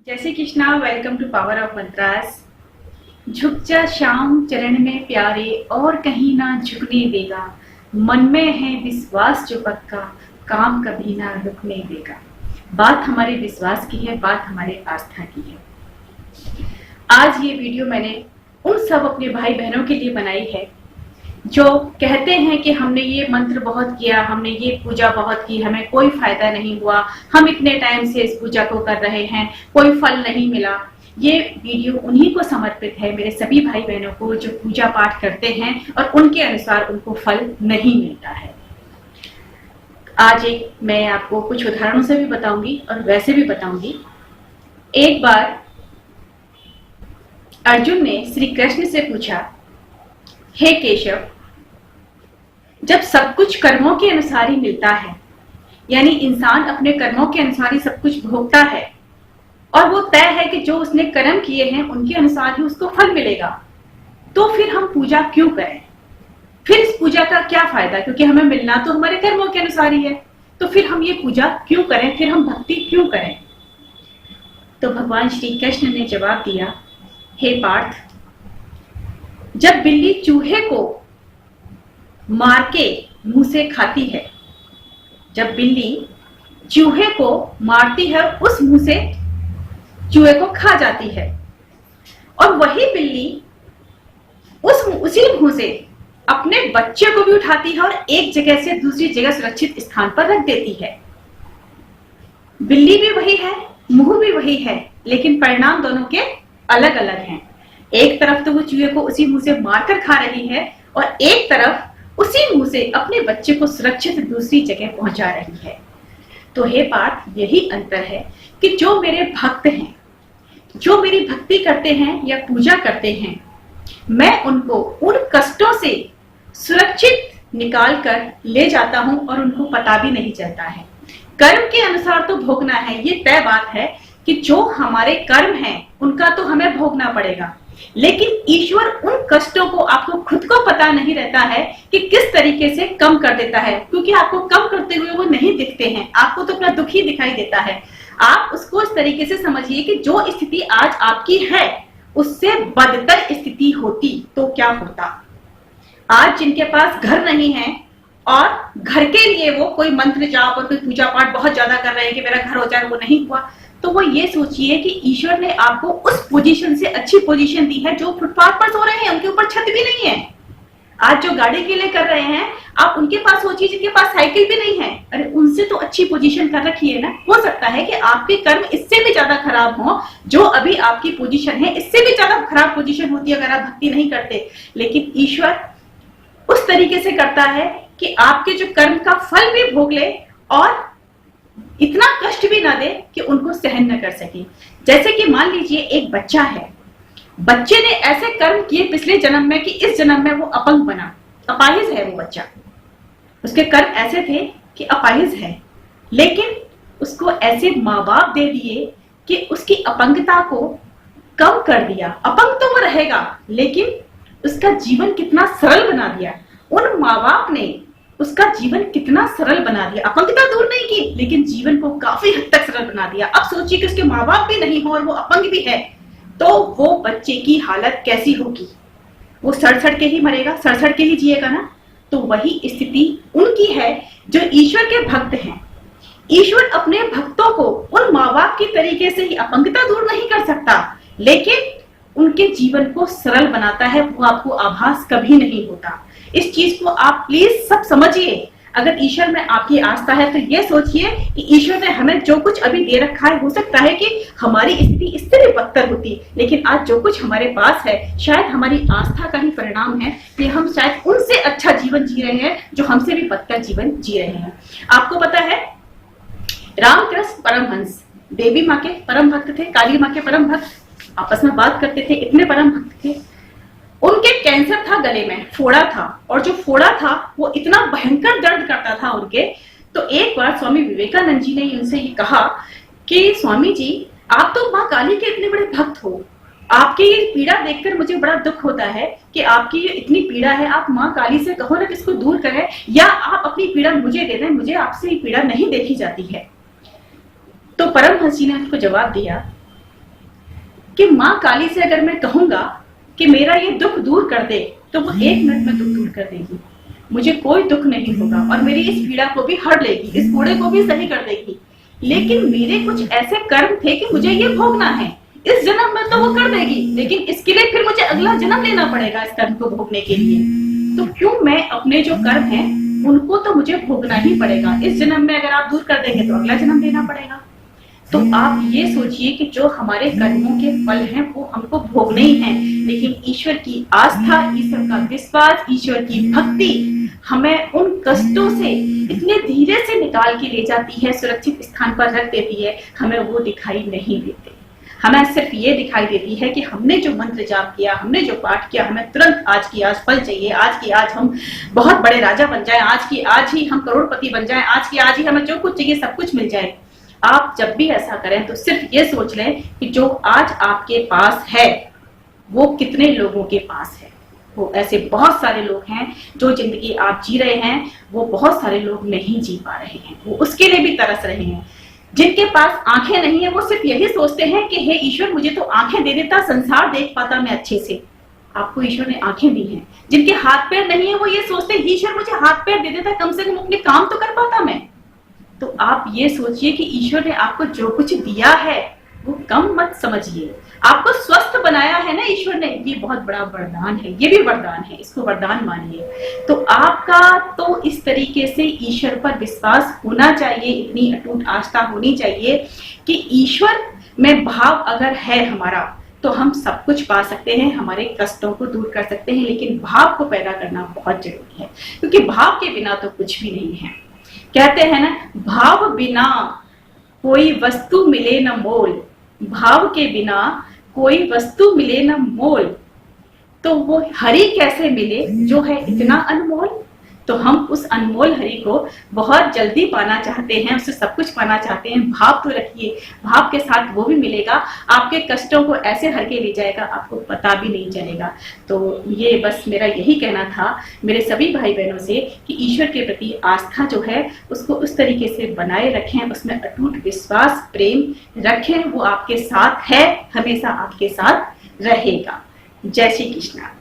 जय Shri Krishna. Welcome to power of mantras. झुक जा श्याम चरण में प्यारे, और कहीं ना झुकने देगा। मन में है विश्वास जो पक्का, काम कभी ना रुकने देगा। बात हमारे विश्वास की है, बात हमारे आस्था की है। आज ये वीडियो मैंने उन सब अपने भाई बहनों के लिए बनाई है जो कहते हैं कि हमने ये मंत्र बहुत किया, हमने ये पूजा बहुत की, हमें कोई फायदा नहीं हुआ, हम इतने टाइम से इस पूजा को कर रहे हैं, कोई फल नहीं मिला। ये वीडियो उन्हीं को समर्पित है, मेरे सभी भाई बहनों को जो पूजा पाठ करते हैं और उनके अनुसार उनको फल नहीं मिलता है। आज मैं आपको कुछ उदाहरणों से भी बताऊंगी और वैसे भी बताऊंगी। एक बार अर्जुन ने श्री कृष्ण से पूछा, हे केशव, जब सब कुछ कर्मों के अनुसार ही मिलता है, यानी इंसान अपने कर्मों के अनुसार ही सब कुछ भोगता है और वो तय है कि जो उसने कर्म किए हैं उनके अनुसार ही उसको फल मिलेगा, तो फिर हम पूजा क्यों करें? फिर इस पूजा का क्या फायदा? क्योंकि हमें मिलना तो हमारे कर्मों के अनुसार ही है, तो फिर हम ये पूजा क्यों करें? फिर हम भक्ति क्यों करें? तो भगवान श्री कृष्ण ने जवाब दिया, हे पार्थ, जब बिल्ली चूहे को मार के मुंह से खाती है, जब बिल्ली चूहे को मारती है उस मुंह से चूहे को खा जाती है, और वही बिल्ली उसी मुंह से अपने बच्चे को भी उठाती है और एक जगह से दूसरी जगह सुरक्षित स्थान पर रख देती है। बिल्ली भी वही है, मुंह भी वही है, लेकिन परिणाम दोनों के अलग अलग हैं। एक तरफ तो वो चूहे को उसी मुंह से मारकर खा रही है और एक तरफ उसी मुंह से अपने बच्चे को सुरक्षित दूसरी जगह पहुंचा रही है। तो हे पार्थ, यही अंतर है कि जो मेरे भक्त हैं, जो मेरी भक्ति करते हैं या पूजा करते हैं, मैं उनको उन कष्टों से सुरक्षित निकाल कर ले जाता हूं और उनको पता भी नहीं चलता है। कर्म के अनुसार तो भोगना है, ये तय बात है कि जो हमारे कर्म हैं उनका तो हमें भोगना पड़ेगा, लेकिन ईश्वर उन कष्टों को आपको खुद को पता नहीं रहता है कि किस तरीके से कम कर देता है, क्योंकि आपको कम करते हुए वो नहीं दिखते हैं, आपको तो अपना दुख ही दिखाई देता है। आप उसको इस तरीके से समझिए कि जो स्थिति आज आपकी है उससे बदतर स्थिति होती तो क्या होता। आज जिनके पास घर नहीं है और घर के लिए वो कोई मंत्र जाप और कोई पूजा पाठ बहुत ज्यादा कर रहे हैं कि मेरा घर हो जाए, वो नहीं हुआ, तो वो ये सोचिए कि ईश्वर ने आपको उस पोजीशन से अच्छी पोजीशन दी है। जो फुटपाथ पर सो रहे हैं उनके ऊपर छत भी नहीं है, आज जो गाड़ी के लिए कर रहे हैं आप उनके पास सोचिए जिनके पास साइकिल भी नहीं है, अरे उनसे तो अच्छी पोजीशन कर रखी है ना। हो सकता है कि आपके कर्म इससे भी ज्यादा खराब हो, जो अभी आपकी पोजीशन है इससे भी ज्यादा खराब पोजीशन होती अगर आप भक्ति नहीं करते, लेकिन ईश्वर उस तरीके से करता है कि आपके जो कर्म का फल भी भोग ले और इतना कष्ट भी ना दे कि उनको सहन न कर सके। जैसे कि मान लीजिए एक बच्चा है, बच्चे ने ऐसे कर्म किए पिछले जन्म में कि इस जन्म में वो अपंग बना, अपाहिज है वो बच्चा, उसके कर्म ऐसे थे कि अपाहिज है, लेकिन उसको ऐसे माँ बाप दे दिए कि उसकी अपंगता को कम कर दिया। अपंग तो वो रहेगा लेकिन उसका जीवन कितना सरल बना दिया। उन माँ बाप ने उसका जीवन कितना सरल बना दिया, अपंगता दूर नहीं की लेकिन जीवन को काफी हद तक सरल बना दिया। अब सोचिए कि उसके माँ बाप भी नहीं हो और वो अपंग भी है, तो वो बच्चे की हालत कैसी होगी? वो सड़ के ही मरेगा, सड़ के ही जिएगा ना। तो वही स्थिति उनकी है जो ईश्वर के भक्त हैं। ईश्वर अपने भक्तों को उन माँ बाप की तरीके से ही अपंगता दूर नहीं कर सकता, लेकिन उनके जीवन को सरल बनाता है। वो आपको आभास कभी नहीं होता। इस चीज को आप प्लीज सब समझिए। अगर ईश्वर में आपकी आस्था है तो ये सोचिए कि ईश्वर ने हमें जो कुछ अभी दे रखा है, हो सकता है कि हमारी स्थिति इससे भी बदतर होती, लेकिन आज जो कुछ हमारे पास है शायद हमारी आस्था का ही परिणाम है कि हम शायद उनसे अच्छा जीवन जी रहे हैं जो हमसे भी बदतर जीवन जी रहे हैं। आपको पता है रामकृष्ण परमहंस देवी माँ के परम भक्त थे, काली माँ के परम भक्त, आपस में बात करते थे, इतने परम भक्त थे। उनके कैंसर था, गले में फोड़ा था, और जो फोड़ा था वो इतना भयंकर दर्द करता था उनके। तो एक बार स्वामी विवेकानंद जी ने उनसे ये कहा कि स्वामी जी, आप तो माँ काली के इतने बड़े भक्त हो, आपकी ये पीड़ा देखकर मुझे बड़ा दुख होता है कि आपकी ये इतनी पीड़ा है, आप माँ काली से कहो ना कि इसको दूर करें, या आप अपनी पीड़ा मुझे दे दें, मुझे आपसे ये पीड़ा नहीं देखी जाती है। तो परमहंस जी ने उसको जवाब दिया कि माँ काली से अगर मैं कहूंगा कि मेरा ये दुख दूर कर दे, तो वो 1 मिनट में दुख दूर कर देगी, मुझे कोई दुख नहीं होगा और मेरी इस पीड़ा को भी हर लेगी, इस कोड़े को भी सही कर देगी। लेकिन मेरे कुछ ऐसे कर्म थे कि मुझे ये भोगना है, इस जन्म में तो वो कर देगी, लेकिन इसके लिए फिर मुझे अगला जन्म लेना पड़ेगा इस कर्म को भोगने के लिए। तो क्यों मैं अपने जो कर्म है उनको तो मुझे भोगना ही पड़ेगा, इस जन्म में अगर आप दूर कर देंगे तो अगला जन्म लेना पड़ेगा। तो आप ये सोचिए कि जो हमारे कर्मों के फल हैं वो हमको भोगने ही हैं, लेकिन ईश्वर की आस्था, ईश्वर का विश्वास, ईश्वर की भक्ति हमें उन कष्टों से इतने धीरे से निकाल के ले जाती है, सुरक्षित स्थान पर रख देती है, हमें वो दिखाई नहीं देते। हमें सिर्फ ये दिखाई देती है कि हमने जो मंत्र जाप किया, हमने जो पाठ किया, हमें तुरंत आज की आज फल चाहिए, आज की आज हम बहुत बड़े राजा बन जाएं, आज की आज ही हम करोड़पति बन जाएं, आज की आज ही हमें जो कुछ चाहिए सब कुछ मिल जाए। आप जब भी ऐसा करें तो सिर्फ ये सोच लें कि जो आज आपके पास है वो कितने लोगों के पास है। वो ऐसे बहुत सारे लोग हैं जो जिंदगी आप जी रहे हैं वो बहुत सारे लोग नहीं जी पा रहे हैं, वो उसके लिए भी तरस रहे हैं। जिनके पास आंखें नहीं है वो सिर्फ यही सोचते हैं कि हे ईश्वर मुझे तो आंखें दे देता, संसार देख पाता मैं अच्छे से। आपको ईश्वर ने आंखें दी हैं। जिनके हाथ पैर नहीं है वो ये सोचते हैं ईश्वर मुझे हाथ पैर दे देता, कम से कम अपने काम तो कर पाता मैं। तो आप ये सोचिए कि ईश्वर ने आपको जो कुछ दिया है वो कम मत समझिए। आपको स्वस्थ बनाया है ना ईश्वर ने, ये बहुत बड़ा वरदान है, ये भी वरदान है, इसको वरदान मानिए। तो आपका तो इस तरीके से ईश्वर पर विश्वास होना चाहिए, इतनी अटूट आस्था होनी चाहिए कि ईश्वर में भाव अगर है हमारा तो हम सब कुछ पा सकते हैं, हमारे कष्टों को दूर कर सकते हैं। लेकिन भाव को पैदा करना बहुत जरूरी है, क्योंकि भाव के बिना तो कुछ भी नहीं है। कहते हैं ना, भाव बिना कोई वस्तु मिले न मोल, भाव के बिना कोई वस्तु मिले न मोल। तो वो हरि कैसे मिले जो है इतना अनमोल। तो हम उस अनमोल हरि को बहुत जल्दी पाना चाहते हैं, उससे सब कुछ पाना चाहते हैं। भाव तो रखिए, भाव के साथ वो भी मिलेगा, आपके कष्टों को ऐसे हर के ले जाएगा आपको पता भी नहीं चलेगा। तो ये बस मेरा यही कहना था मेरे सभी भाई बहनों से कि ईश्वर के प्रति आस्था जो है उसको उस तरीके से बनाए रखें, उसमें अटूट विश्वास प्रेम रखें। वो आपके साथ है, हमेशा आपके साथ रहेगा। जय श्री कृष्णा।